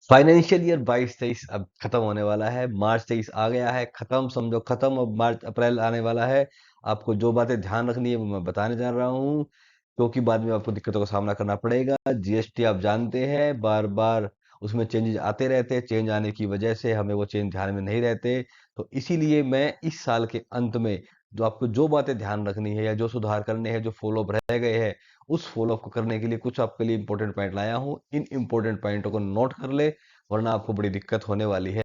Financial year 22-23 अब खत्म होने वाला है। मार्च 23 आ गया है, खत्म समझो खत्म। अब मार्च अप्रैल आने वाला है। आपको जो बातें ध्यान रखनी है वो मैं बताने जा रहा हूँ, क्योंकि बाद में आपको दिक्कतों का सामना करना पड़ेगा। जीएसटी आप जानते हैं, बार बार उसमें चेंजेस आते रहते हैं। चेंज आने की वजह से हमें वो चेंज ध्यान में नहीं रहते। तो इसीलिए मैं इस साल के अंत में जो आपको जो बातें ध्यान रखनी है या जो सुधार करने हैं, जो फॉलो अप रह गए हैं, उस फॉलो अप को करने के लिए कुछ आपके लिए इंपॉर्टेंट पॉइंट लाया हूँ। इन इंपॉर्टेंट पॉइंटों को नोट कर ले, वरना आपको बड़ी दिक्कत होने वाली है।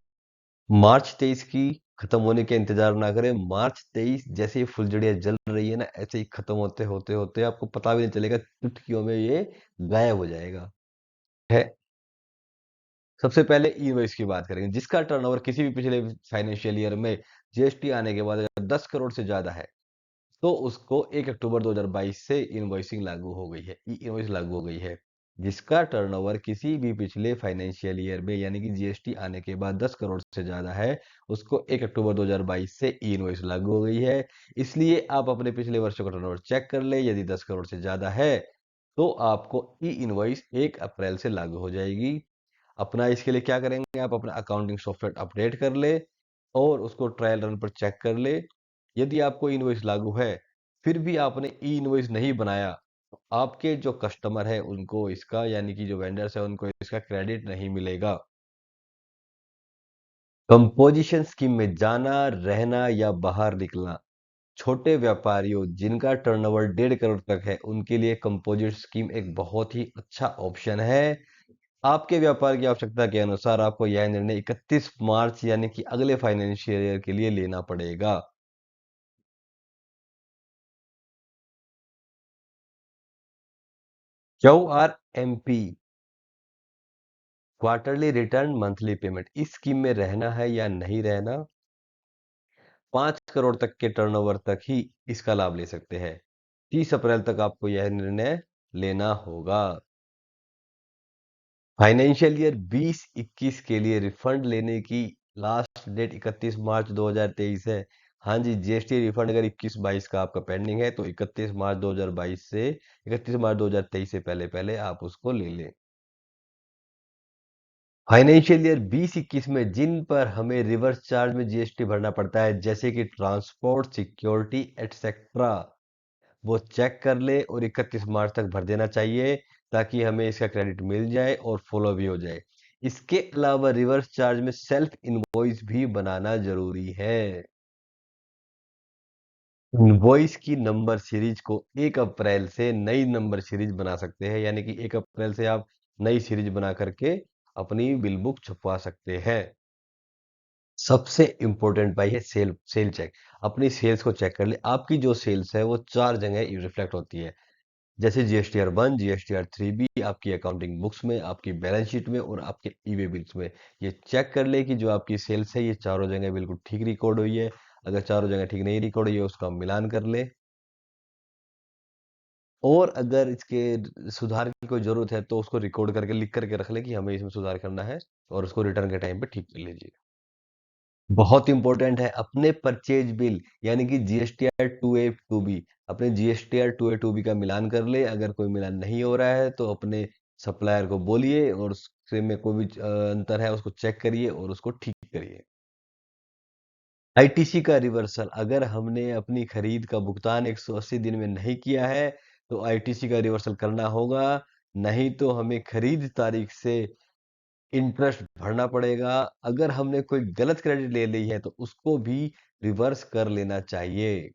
मार्च 23 की खत्म होने का इंतजार ना करें। मार्च 23 जैसे ही फुलझड़ियां जल रही है ना, ऐसे ही खत्म होते होते होते आपको पता भी नहीं चलेगा, चुटकियों में ये गायब हो जाएगा। है। सबसे पहले ई इनवॉइस की बात करेंगे। जिसका टर्नओवर किसी भी पिछले फाइनेंशियल ईयर में जीएसटी आने के बाद अगर 10 करोड़ से ज्यादा है, तो उसको 1 अक्टूबर 2022 से इनवॉइसिंग लागू हो गई है, ई इनवॉइस लागू हो गई है। जिसका टर्नओवर किसी भी पिछले फाइनेंशियल ईयर में यानी कि जीएसटी आने के बाद 10 करोड़ से ज्यादा है, उसको 1 अक्टूबर 2022 से ई इनवॉइस लागू हो गई है। इसलिए आप अपने पिछले वर्षों का टर्नओवर चेक कर ले। यदि 10 करोड़ से ज्यादा है तो आपको ई इनवॉइस 1 अप्रैल से लागू हो जाएगी। अपना इसके लिए क्या करेंगे, आप अपना अकाउंटिंग सॉफ्टवेयर अपडेट कर ले और उसको ट्रायल रन पर चेक कर ले। यदि आपको इनवॉइस लागू है, फिर भी आपने ई इनवॉइस नहीं बनाया, तो आपके जो कस्टमर है उनको इसका यानी कि जो वेंडर्स है उनको इसका क्रेडिट नहीं मिलेगा। कंपोजिशन स्कीम में जाना, रहना या बाहर निकलना। छोटे व्यापारियों जिनका टर्नओवर 1.5 करोड़ तक है, उनके लिए कंपोजिट स्कीम एक बहुत ही अच्छा ऑप्शन है। आपके व्यापार की आवश्यकता के अनुसार आपको यह निर्णय 31 मार्च यानी कि अगले फाइनेंशियल ईयर के लिए लेना पड़ेगा। QRMP, quarterly return monthly payment, इस स्कीम में रहना है या नहीं रहना। 5 करोड़ तक के टर्नओवर तक ही इसका लाभ ले सकते हैं। 30 अप्रैल तक आपको यह निर्णय लेना होगा। फाइनेंशियल ईयर 20-21 के लिए रिफंड लेने की लास्ट डेट 31 मार्च 2023 है। हाँ जी, जीएसटी रिफंड अगर 21-22 का आपका पेंडिंग है तो 31 मार्च 2022 से 31 मार्च 2023 से पहले पहले आप उसको ले लें। फाइनेंशियल ईयर 20-21 में जिन पर हमें रिवर्स चार्ज में जीएसटी भरना पड़ता है, जैसे कि ट्रांसपोर्ट, सिक्योरिटी एटसेट्रा, वो चेक कर ले और 31 मार्च तक भर देना चाहिए, ताकि हमें इसका क्रेडिट मिल जाए और फॉलो भी हो जाए। इसके अलावा रिवर्स चार्ज में सेल्फ इनवॉइस भी बनाना जरूरी है। इनवॉइस की नंबर सीरीज को 1 अप्रैल से नई नंबर सीरीज बना सकते हैं, यानी कि 1 अप्रैल से आप नई सीरीज बना करके अपनी बिल बुक छपवा सकते हैं। सबसे इंपॉर्टेंट भाई है सेल सेल चेक। अपनी सेल्स को चेक कर ले। आपकी जो सेल्स है वो 4 जगह रिफ्लेक्ट होती है, जैसे जीएसटीआर 1, जीएसटीआर 3B, आपकी अकाउंटिंग बुक्स में, आपकी बैलेंस शीट में और आपके ई वे बिल्स में। ये चेक कर ले कि जो आपकी सेल्स है ये चारों जगह बिल्कुल ठीक रिकॉर्ड हुई है। अगर चारों जगह ठीक नहीं रिकॉर्ड हुई है, उसका मिलान कर ले। और अगर इसके सुधार की कोई जरूरत है तो उसको रिकॉर्ड करके लिख करके रख ले कि हमें इसमें सुधार करना है, और उसको रिटर्न के टाइम पे ठीक कर लीजिए। बहुत इंपॉर्टेंट है अपने परचेज बिल यानी कि जीएसटीआर 2A 2B, अपने जीएसटीआर 2A 2B का मिलान कर ले। अगर कोई मिलान नहीं हो रहा है तो अपने सप्लायर को बोलिए और उससे में कोई भी अंतर है उसको चेक करिए और उसको ठीक करिए। आईटीसी का रिवर्सल, अगर हमने अपनी खरीद का भुगतान 180 दिन में नहीं किया है तो आईटीसी का रिवर्सल करना होगा। नहीं तो हमें खरीद तारीख से इंटरेस्ट भरना पड़ेगा। अगर हमने कोई गलत क्रेडिट ले ली है तो उसको भी रिवर्स कर लेना चाहिए।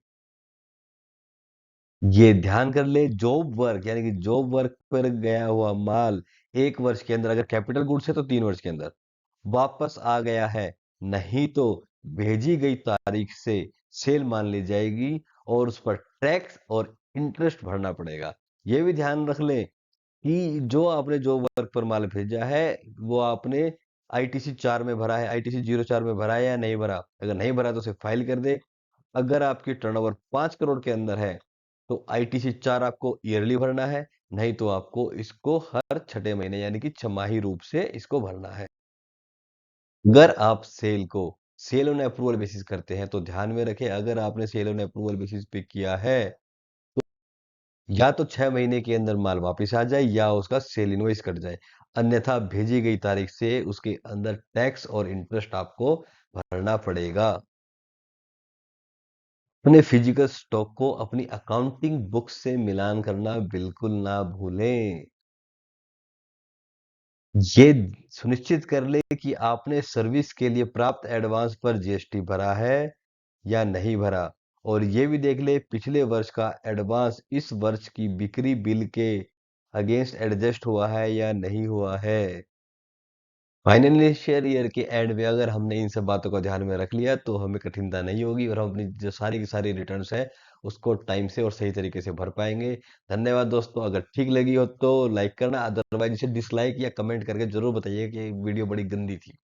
ये ध्यान कर ले, जॉब वर्क यानी कि जॉब वर्क पर गया हुआ माल 1 वर्ष के अंदर, अगर कैपिटल गुड्स है तो 3 वर्ष के अंदर वापस आ गया है, नहीं तो भेजी गई तारीख से सेल मान ली जाएगी और उस पर टैक्स और इंटरेस्ट भरना पड़ेगा। ये भी ध्यान रख ले कि जो आपने जो वर्क पर माल भेजा है वो आपने आईटीसी 4 में भरा है, आईटीसी 04 में भरा है या नहीं भरा। अगर नहीं भरा तो उसे फाइल कर दे। अगर आपकी टर्नओवर 5 करोड़ के अंदर है तो आईटीसी 4 आपको ईयरली भरना है, नहीं तो आपको इसको हर छठे महीने यानी कि छमाही रूप से इसको भरना है। अगर आप सेल को सेल ऑन अप्रूवल बेसिस करते हैं तो ध्यान में रखें, अगर आपने सेल ऑन अप्रूवल बेसिस पे किया है, या तो 6 महीने के अंदर माल वापस आ जाए या उसका सेल इनवॉइस कट जाए। अन्यथा भेजी गई तारीख से उसके अंदर टैक्स और इंटरेस्ट आपको भरना पड़ेगा। अपने फिजिकल स्टॉक को अपनी अकाउंटिंग बुक से मिलान करना बिल्कुल ना भूलें। ये सुनिश्चित कर लें कि आपने सर्विस के लिए प्राप्त एडवांस पर जीएसटी भरा है या नहीं भरा, और ये भी देख लें पिछले वर्ष का एडवांस इस वर्ष की बिक्री बिल के अगेंस्ट एडजस्ट हुआ है या नहीं हुआ है। फाइनेंशियल ईयर के एंड में अगर हमने इन सब बातों को ध्यान में रख लिया तो हमें कठिनता नहीं होगी और हम अपनी जो सारी की सारी रिटर्न्स है उसको टाइम से और सही तरीके से भर पाएंगे। धन्यवाद दोस्तों, अगर ठीक लगी हो तो लाइक करना, अदरवाइज इसे डिसलाइक या कमेंट करके जरूर बताइए कि वीडियो बड़ी गंदी थी।